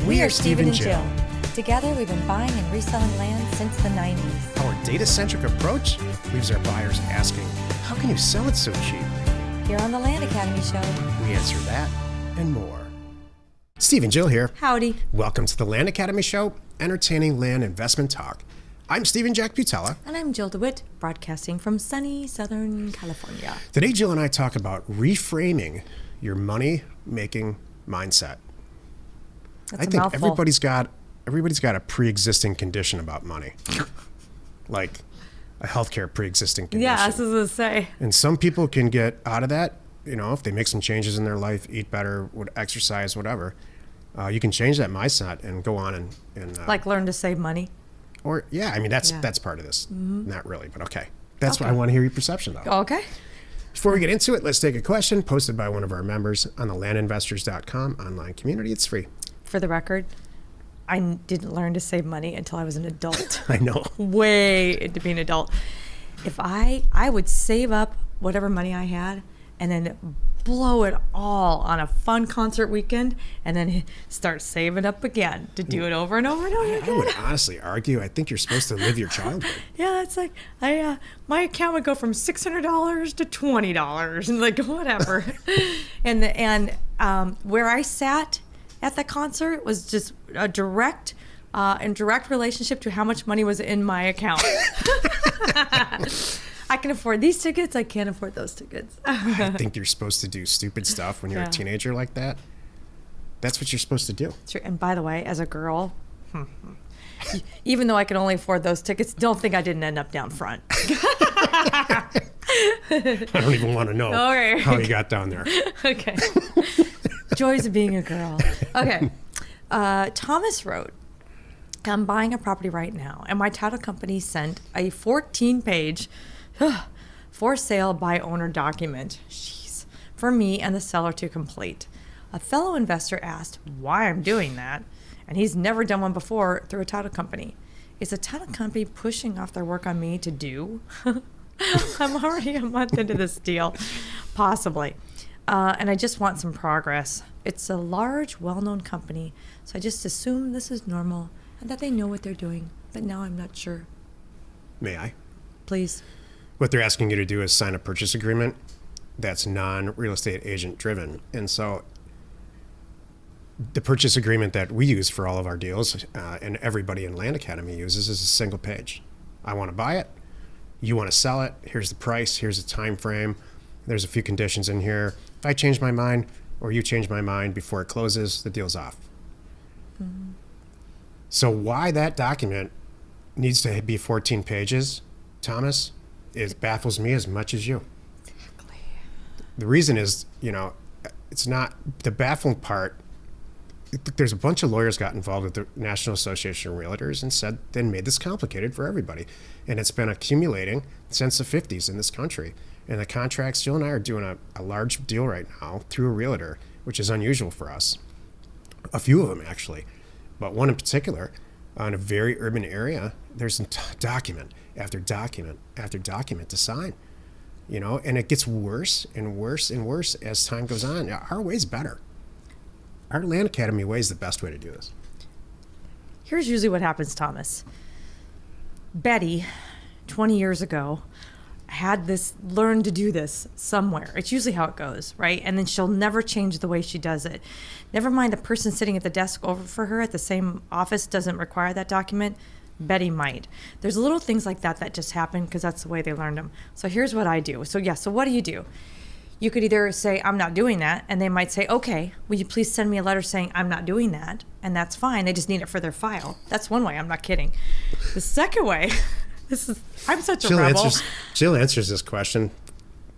We are Steven and Jill. Together, we've been buying and reselling land since the 90s. Our data-centric approach leaves our buyers asking, how can you sell it so cheap? Here on the Land Academy Show, We answer that and more. Steve and Jill here. Howdy. Welcome to the Land Academy Show, entertaining land investment talk. I'm Steven Jack Butala. And I'm Jill DeWitt, broadcasting from sunny Southern California. Today, Jill and I talk about reframing your money-making mindset. That's I a think mouthful. everybody's got a pre-existing condition about money, like a healthcare pre-existing condition. Yeah, I was going to say. And some people can get out of that, you know, if they make some changes in their life, eat better, exercise, whatever. You can change that mindset and go on and Like learn to save money. or yeah, I mean that's part of this. Not really, but okay. That's what I want to hear your perception though. Okay. Before we get into it, let's take a question posted by one of our members on the landinvestors.com online community. It's free. For the record, I didn't learn to save money until I was an adult. I know. Way into being an adult. If I would save up whatever money I had and then blow it all on a fun concert weekend and then start saving up again to do it over and over and over I again. would honestly argue, I think you're supposed to live your childhood. Yeah, it's like my account would go from $600 to $20 and like whatever. and where I sat at the concert was just a direct relationship to how much money was in my account. I can afford these tickets. I can't afford those tickets. I think you're supposed to do stupid stuff when you're a teenager like that. That's what you're supposed to do. True. And by the way, as a girl, even though I can only afford those tickets, don't think I didn't end up down front. I don't even want to know how you got down there. Okay. Joys of being a girl. Okay. Thomas wrote, I'm buying a property right now, and my title company sent a 14-page for sale by owner document. Jeez. For me and the seller to complete. A fellow investor asked why I'm doing that, and he's never done one before through a title company. Is a title company pushing off their work on me to do? I'm already a month into this deal. Possibly. And I just want some progress. It's a large, well-known company, so I just assume this is normal and that they know what they're doing, but now I'm not sure. May I? Please. What they're asking you to do is sign a purchase agreement that's non-real estate agent driven. And so the purchase agreement that we use for all of our deals and everybody in Land Academy uses is a single page. I want to buy it. You want to sell it. Here's the price. Here's the time frame. There's a few conditions in here. If I change my mind or you change my mind before it closes, the deal's off. Mm-hmm. So why that document needs to be 14 pages, Thomas, it baffles me as much as you. Exactly. The reason is, you know, it's not the baffling part. There's a bunch of lawyers got involved with the National Association of Realtors and said they made this complicated for everybody. And it's been accumulating since the 50s in this country. And the contracts, Jill and I are doing a large deal right now through a realtor, which is unusual for us. A few of them, actually. But one in particular, in a very urban area, there's document after document after document to sign. You know, and it gets worse and worse and worse as time goes on. Our way's better. Our Land Academy way is the best way to do this. Here's usually what happens, Thomas. Betty, 20 years ago, had learned to do this somewhere. It's usually how it goes, right? And then she'll never change the way she does it. Never mind the person sitting at the desk over for her at the same office doesn't require that document. Betty might. There's little things like that just happen because that's the way they learned them. So here's what I do. So what do? You could either say, I'm not doing that, and they might say, okay, will you please send me a letter saying I'm not doing that? And that's fine. They just need it for their file. That's one way. I'm not kidding. The second way... I'm such a rebel. Jill answers this question.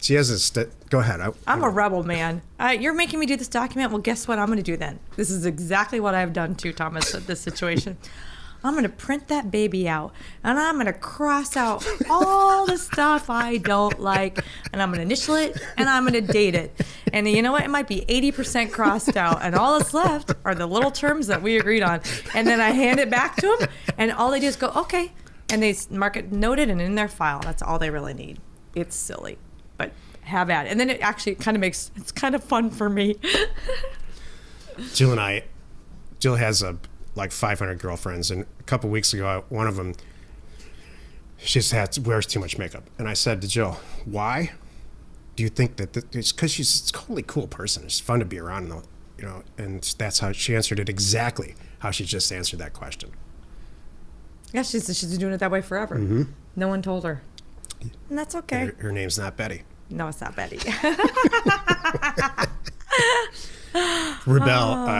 She has go ahead. I'm a rebel, man. You're making me do this document. Well, guess what I'm going to do then? This is exactly what I've done too, Thomas, at this situation. I'm going to print that baby out, and I'm going to cross out all the stuff I don't like, and I'm going to initial it, and I'm going to date it. And you know what? It might be 80% crossed out, and all that's left are the little terms that we agreed on. And then I hand it back to them, and all they do is go, okay. And they mark it noted and in their file. That's all they really need. It's silly, but have at it. And then it actually kind of it's kind of fun for me. Jill and I Jill has like 500 girlfriends, and a couple weeks ago, one of them, she just wears too much makeup. And I said to Jill, why do you think that? It's because she's a totally cool person. It's fun to be around, and that's how she answered it exactly how she just answered that question. Yeah, she's doing it that way forever. Mm-hmm. No one told her. And that's okay. Her name's not Betty. No, it's not Betty.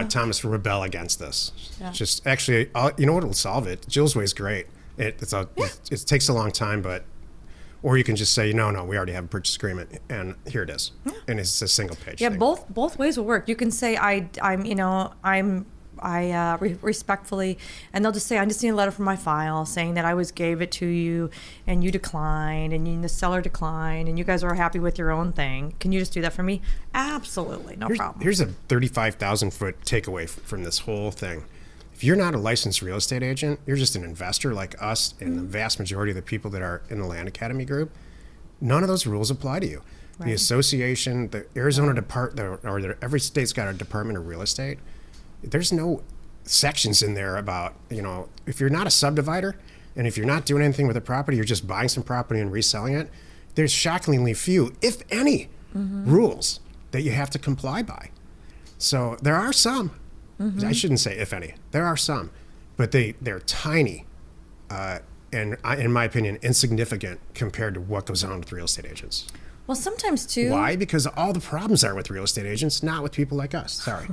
Thomas, rebel against this. Yeah. Just actually, you know what will solve it? Jill's way is great. It takes a long time, or you can just say, no, we already have a purchase agreement, and here it is, and it's a single page. Yeah, thing. both ways will work. You can say I respectfully, and they'll just say, I just need a letter from my file saying that I gave it to you, and you declined, and the seller declined, and you guys are happy with your own thing. Can you just do that for me? Absolutely, no problem. Here's a 35,000 foot takeaway from this whole thing. If you're not a licensed real estate agent, you're just an investor like us and the vast majority of the people that are in the Land Academy group, none of those rules apply to you. Right. The association, the Arizona every state's got a Department of Real Estate. There's no sections in there about, if you're not a subdivider and if you're not doing anything with a property, you're just buying some property and reselling it, there's shockingly few, if any, rules that you have to comply by. So there are some. I shouldn't say if any. There are some, but they're tiny, and in my opinion, insignificant compared to what goes on with real estate agents. Well, sometimes too. Why? Because all the problems are with real estate agents, not with people like us. Sorry.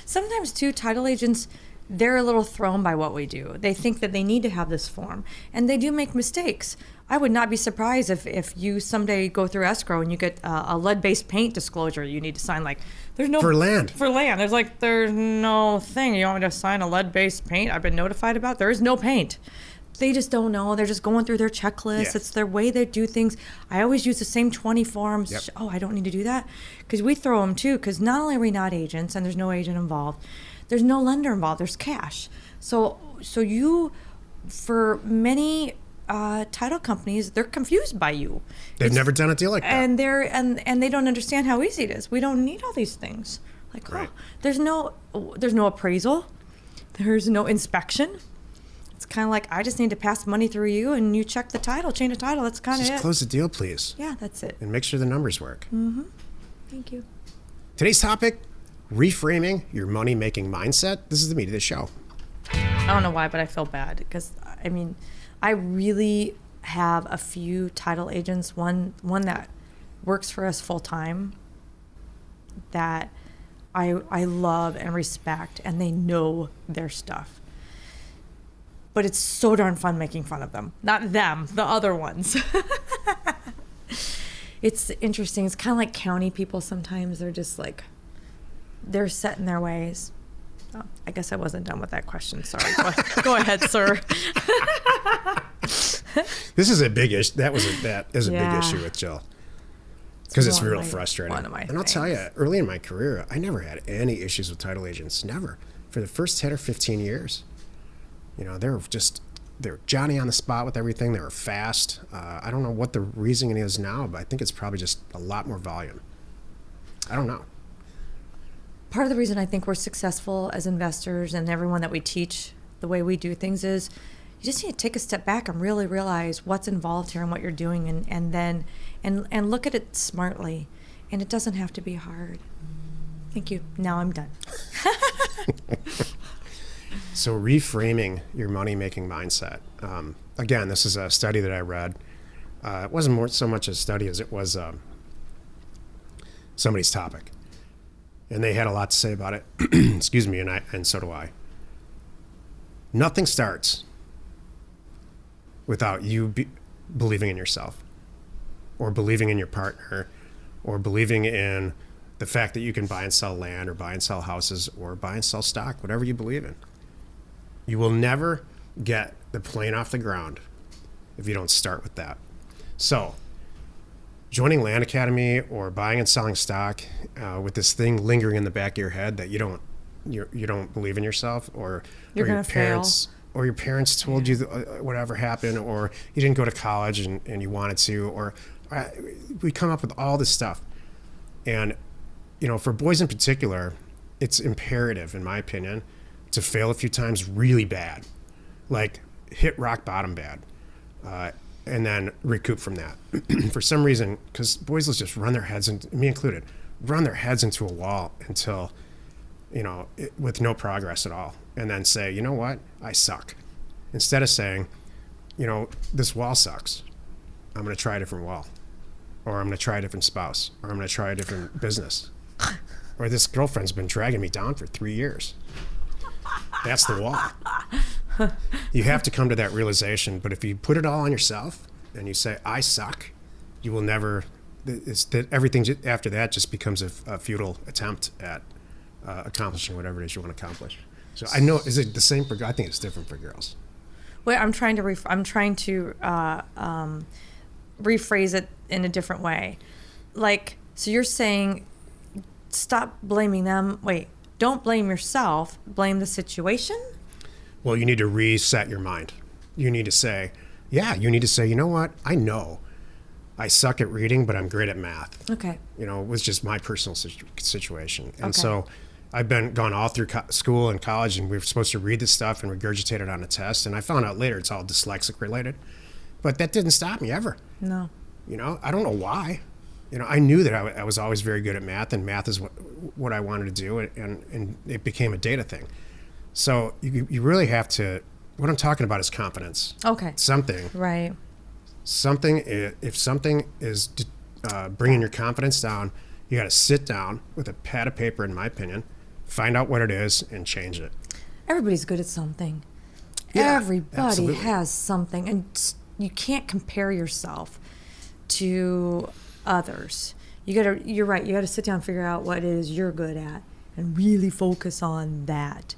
Sometimes too, title agents, they're a little thrown by what we do. They think that they need to have this form, and they do make mistakes. I would not be surprised if you someday go through escrow and you get a lead-based paint disclosure you need to sign. Like, there's no for land. There's no thing. You want me to sign a lead-based paint? I've been notified about. There is no paint. They just don't know. They're just going through their checklist. Yeah. It's their way they do things. I always use the same 20 forms. Yep. Oh, I don't need to do that, because we throw them too. Because not only are we not agents, and there's no agent involved, there's no lender involved. There's cash. So you, for many title companies, they're confused by you. They've never done a deal like that, and they don't understand how easy it is. We don't need all these things. Like, right. There's no appraisal. There's no inspection. It's kind of like, I just need to pass money through you, and you check the title, chain of title. That's kind of it. Just close the deal, please. Yeah, that's it. And make sure the numbers work. Mm-hmm. Thank you. Today's topic, reframing your money-making mindset. This is the meat of the show. I don't know why, but I feel bad because, I really have a few title agents, one that works for us full-time, that I love and respect, and they know their stuff. But it's so darn fun making fun of them. Not them, the other ones. It's interesting. It's kind of like county people sometimes. They're just like, they're set in their ways. Oh, I guess I wasn't done with that question. Sorry. Go ahead, sir. This is a big issue. That is a big issue with Jill. Because it's real frustrating. And I'll tell you, early in my career, I never had any issues with title agents. Never. For the first 10 or 15 years. They're Johnny on the spot with everything. They were fast. I don't know what the reasoning is now, but I think it's probably just a lot more volume. I don't know. Part of the reason I think we're successful as investors and everyone that we teach the way we do things is you just need to take a step back and really realize what's involved here and what you're doing, and then look at it smartly. And it doesn't have to be hard. Thank you. Now I'm done. So reframing your money-making mindset. Again, this is a study that I read. It wasn't so much a study as it was somebody's topic. And they had a lot to say about it. Excuse me, and so do I. Nothing starts without you believing in yourself, or believing in your partner, or believing in the fact that you can buy and sell land, or buy and sell houses, or buy and sell stock, whatever you believe in. You will never get the plane off the ground if you don't start with that. So, joining Land Academy or buying and selling stock with this thing lingering in the back of your head that you don't believe in yourself, or your parents told you whatever happened, or you didn't go to college and you wanted to, or we come up with all this stuff. And for boys in particular, it's imperative, in my opinion, to fail a few times really bad, like hit rock bottom bad, and then recoup from that. For some reason, because boys will just run their heads, and me included, run their heads into a wall until, with no progress at all, and then say, you know what, I suck. Instead of saying, this wall sucks, I'm going to try a different wall, or I'm going to try a different spouse, or I'm going to try a different business, or this girlfriend's been dragging me down for 3 years. That's the wall. You have to come to that realization, but if you put it all on yourself and you say, I suck, you will never, everything after that just becomes a futile attempt at accomplishing whatever it is you want to accomplish. So I know, is it the same for, I think it's different for girls. Wait, I'm trying to rephrase it in a different way. Like, so you're saying, stop blaming them. Wait, don't blame yourself. Blame the situation. Well, you need to reset your mind. You need to say, you know what? I know I suck at reading, but I'm great at math. Okay. It was just my personal situation. And Okay. so I've gone all through school and college, and we were supposed to read this stuff and regurgitate it on a test. And I found out later it's all dyslexic related. But that didn't stop me ever. No. I don't know why. I knew that I was always very good at math, and math is what I wanted to do, and it became a data thing. So you really have to, what I'm talking about is confidence. Okay. Right. If something is bringing your confidence down, you got to sit down with a pad of paper, in my opinion, find out what it is, and change it. Everybody's good at something. Yeah, Everybody absolutely. has something, and you can't compare yourself to others. You're right. You got to sit down and figure out what it is you're good at and really focus on that.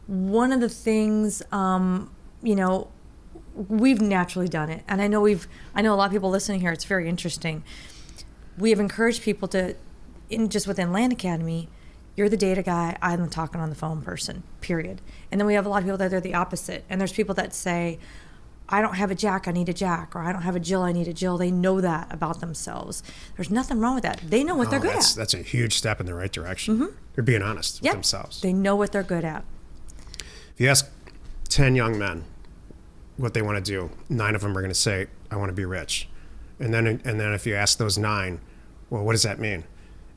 One of the things, we've naturally done it, and I know a lot of people listening here. It's very interesting. We have encouraged people to, just within Land Academy, you're the data guy, I'm the talking on the phone person, period. And then we have a lot of people that are the opposite. And there's people that say, I don't have a Jack, I need a Jack, or I don't have a Jill, I need a Jill. They know that about themselves. There's nothing wrong with that. They know what they're good at. That's a huge step in the right direction. Mm-hmm. They're being honest with themselves. They know what they're good at. If you ask 10 young men what they want to do, 9 of them are going to say, I want to be rich. And then if you ask those 9, well, what does that mean?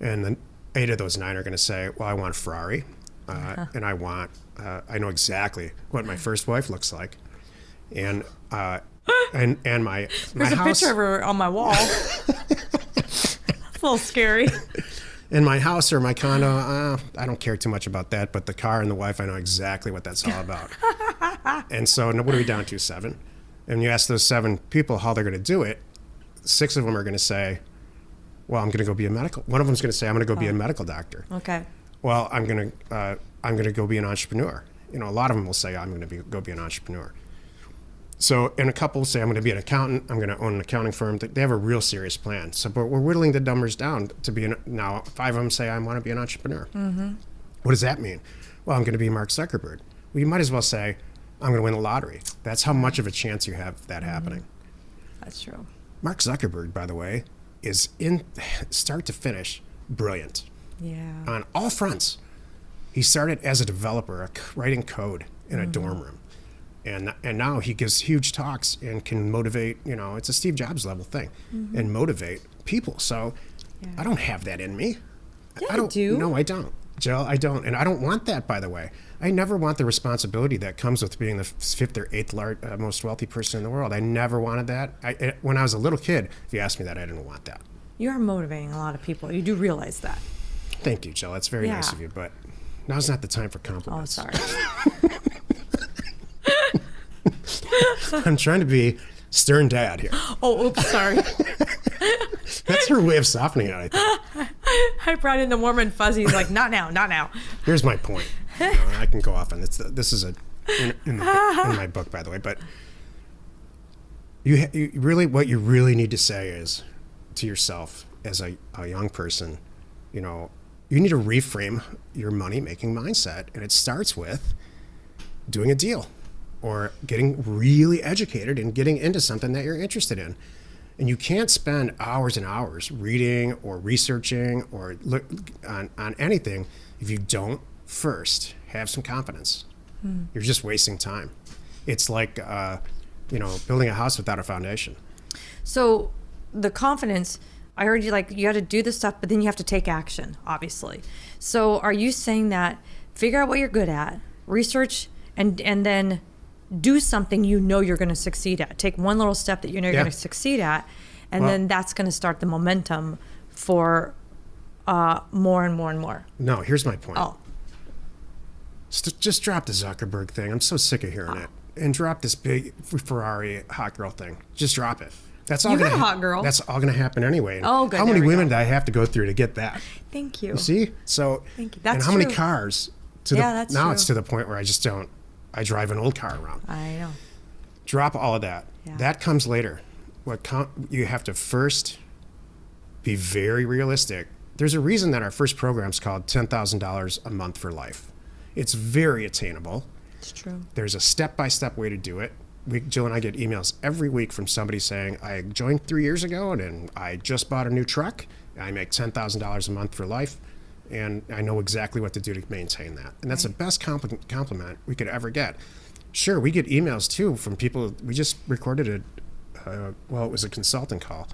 And then 8 of those 9 are going to say, well, I want a Ferrari, and I know exactly what my first wife looks like. And my There's a house, picture of her on my wall. It's a little scary. in my house or my condo, I don't care too much about that. But the car and the wife, I know exactly what that's all about. And so, what are we down to? 7? And you ask those 7 people how they're going to do it. 6 of them are going to say, well, I'm going to go be a medical. One of them is going to say, I'm going to go be a medical doctor. Okay. Well, I'm going to go be an entrepreneur. A lot of them will say, I'm going to go be an entrepreneur. So, and a couple will say, I'm going to be an accountant. I'm going to own an accounting firm. They have a real serious plan. So, but we're whittling the numbers down to be now 5 of them say, I want to be an entrepreneur. Mm-hmm. What does that mean? Well, I'm going to be Mark Zuckerberg. Well, you might as well say, I'm going to win the lottery. That's how much of a chance you have of that happening. That's true. Mark Zuckerberg, by the way, is in start to finish brilliant. Yeah. On all fronts. He started as a developer, writing code in a dorm room. And now he gives huge talks and can motivate, it's a Steve Jobs level thing, and motivate people. So I don't have that in me. Yeah, I don't, you do. No, I don't. Jill, I don't. And I don't want that, by the way. I never want the responsibility that comes with being the 5th or 8th most wealthy person in the world. I never wanted that. When I was a little kid, if you asked me that, I didn't want that. You are motivating a lot of people. You do realize that. Thank you, Jill. That's very nice of you. But now's not the time for compliments. Oh, sorry. I'm trying to be stern dad here. Oh, oops, sorry. That's her way of softening it, I think. I brought in the warm and fuzzies, like, not now, not now. Here's my point. I can go off on this. This is in my book, by the way. But you really, what you really need to say is to yourself as a young person, you need to reframe your money-making mindset. And it starts with doing a deal or getting really educated and getting into something that you're interested in. And you can't spend hours and hours reading or researching or look on anything if you don't first have some confidence. You're just wasting time. It's like, building a house without a foundation. So the confidence, I heard you you got to do the stuff, but then you have to take action, obviously. So are you saying that figure out what you're good at, research, and then do something you know you're going to succeed at. Take one little step that you know you're going to succeed at, and then that's going to start the momentum for more and more and more. No, here's my point. Oh. Just drop the Zuckerberg thing. I'm so sick of hearing it. And drop this big Ferrari hot girl thing. Just drop it. That's all. You got a hot girl. That's all going to happen anyway. Oh, good. How many women did I have to go through to get that? Thank you. You see? So, thank you. That's and how true. many cars? That's now true. it's to the point where I just don't. I drive an old car around. I know. Drop all of that. Yeah. That comes later. You have to first be very realistic. There's a reason that our first program is called $10,000 a month for life. It's very attainable. It's true. There's a step-by-step way to do it. Jill and I get emails every week from somebody saying, I joined 3 years ago and I just bought a new truck. I make $10,000 a month for life. And I know exactly what to do to maintain that. And that's the best compliment we could ever get. Sure, we get emails too from people. We just recorded it was a consulting call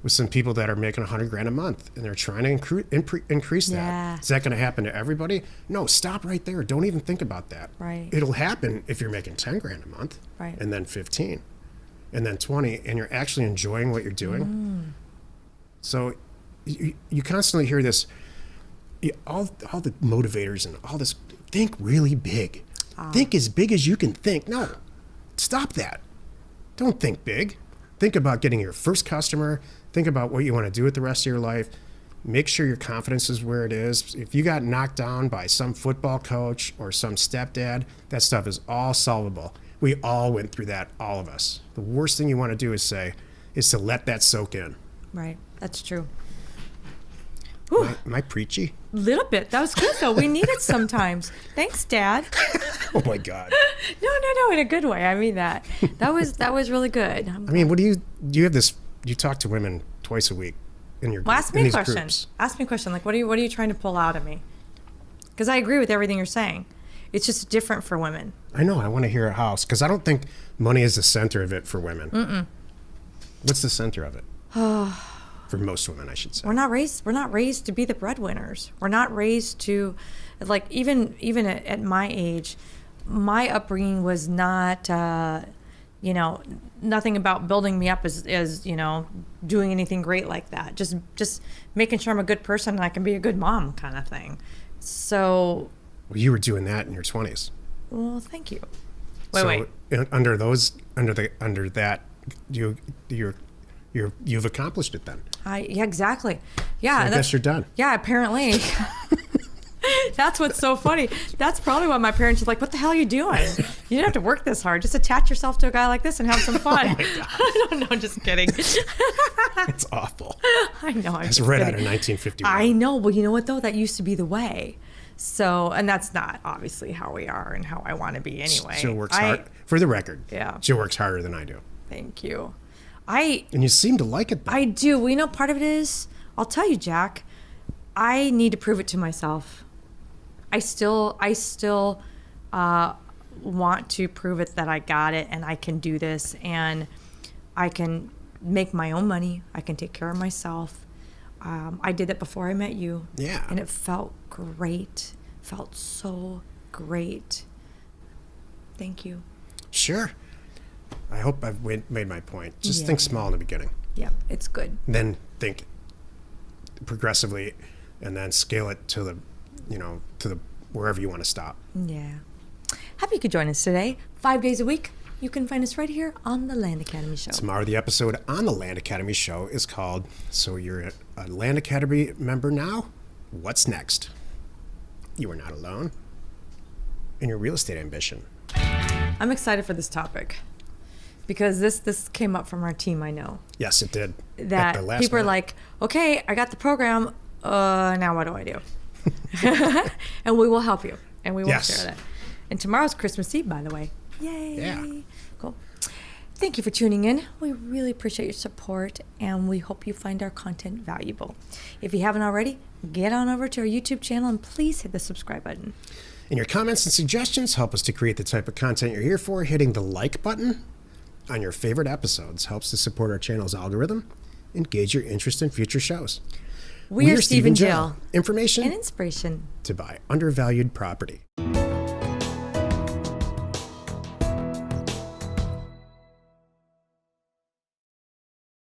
with some people that are making $100,000 a month, and they're trying to increase that. Yeah. Is that going to happen to everybody? No, stop right there. Don't even think about that. Right. It'll happen if you're making $10,000 a month, right, and then 15, and then 20, and you're actually enjoying what you're doing. So you constantly hear this. All the motivators and all this, think really big. Think as big as you can think. No, stop that. Don't think big. Think about getting your first customer. Think about what you want to do with the rest of your life. Make sure your confidence is where it is. If you got knocked down by some football coach or some stepdad, that stuff is all solvable. We all went through that, all of us. The worst thing you want to do is to let that soak in. Right. That's true. Am I preachy? Little bit. That was good though. We need it sometimes. Thanks, Dad. Oh my God. No, in a good way. I mean that. That was really good. I mean, what do you have this? You talk to women twice a week in your ask in me a these question. groups. Ask me a question. Like, what are you trying to pull out of me? Because I agree with everything you're saying. It's just different for women. I know. I want to hear a house because I don't think money is the center of it for women. What's the center of it? For most women, I should say. We're not raised to be the breadwinners. We're not raised to, like, even at my age, my upbringing was not, nothing about building me up as doing anything great like that. Just making sure I'm a good person and I can be a good mom kind of thing. So. Well, you were doing that in your 20s. Well, thank you. Wait. Under that, you've accomplished it then. Yeah, exactly. Yeah. So I guess you're done. Yeah, apparently. That's what's so funny. That's probably why my parents are like, what the hell are you doing? You don't have to work this hard. Just attach yourself to a guy like this and have some fun. Oh my God. I don't know, just kidding. It's awful. I know. It's right out of 1951. I know. Well, you know what, though? That used to be the way. So, and that's not obviously how we are and how I want to be anyway. Jill works hard. For the record, yeah. Jill works harder than I do. Thank you. And you seem to like it, though. I do. Well, part of it is, I'll tell you, Jack, I need to prove it to myself. I still want to prove it that I got it and I can do this and I can make my own money. I can take care of myself. I did that before I met you. Yeah. And it felt great. Felt so great. Thank you. Sure. I hope I've made my point. Just think small in the beginning. Yeah, it's good. Then think progressively, and then scale it to the wherever you want to stop. Yeah. Happy you could join us today. 5 days a week. You can find us right here on the Land Academy Show. Tomorrow, the episode on the Land Academy Show is called "So You're a Land Academy Member Now? What's Next?" You are not alone in your real estate ambition. I'm excited for this topic. Because this came up from our team, I know. Yes, it did. That people are like, okay, I got the program. Now what do I do? And we will help you. And we will share that. And tomorrow's Christmas Eve, by the way. Yay. Yeah. Cool. Thank you for tuning in. We really appreciate your support. And we hope you find our content valuable. If you haven't already, get on over to our YouTube channel and please hit the subscribe button. And your comments and suggestions help us to create the type of content you're here for. Hitting the like button on your favorite episodes helps to support our channel's algorithm and gauge your interest in future shows. We are Steven Jill. Information and inspiration to buy undervalued property.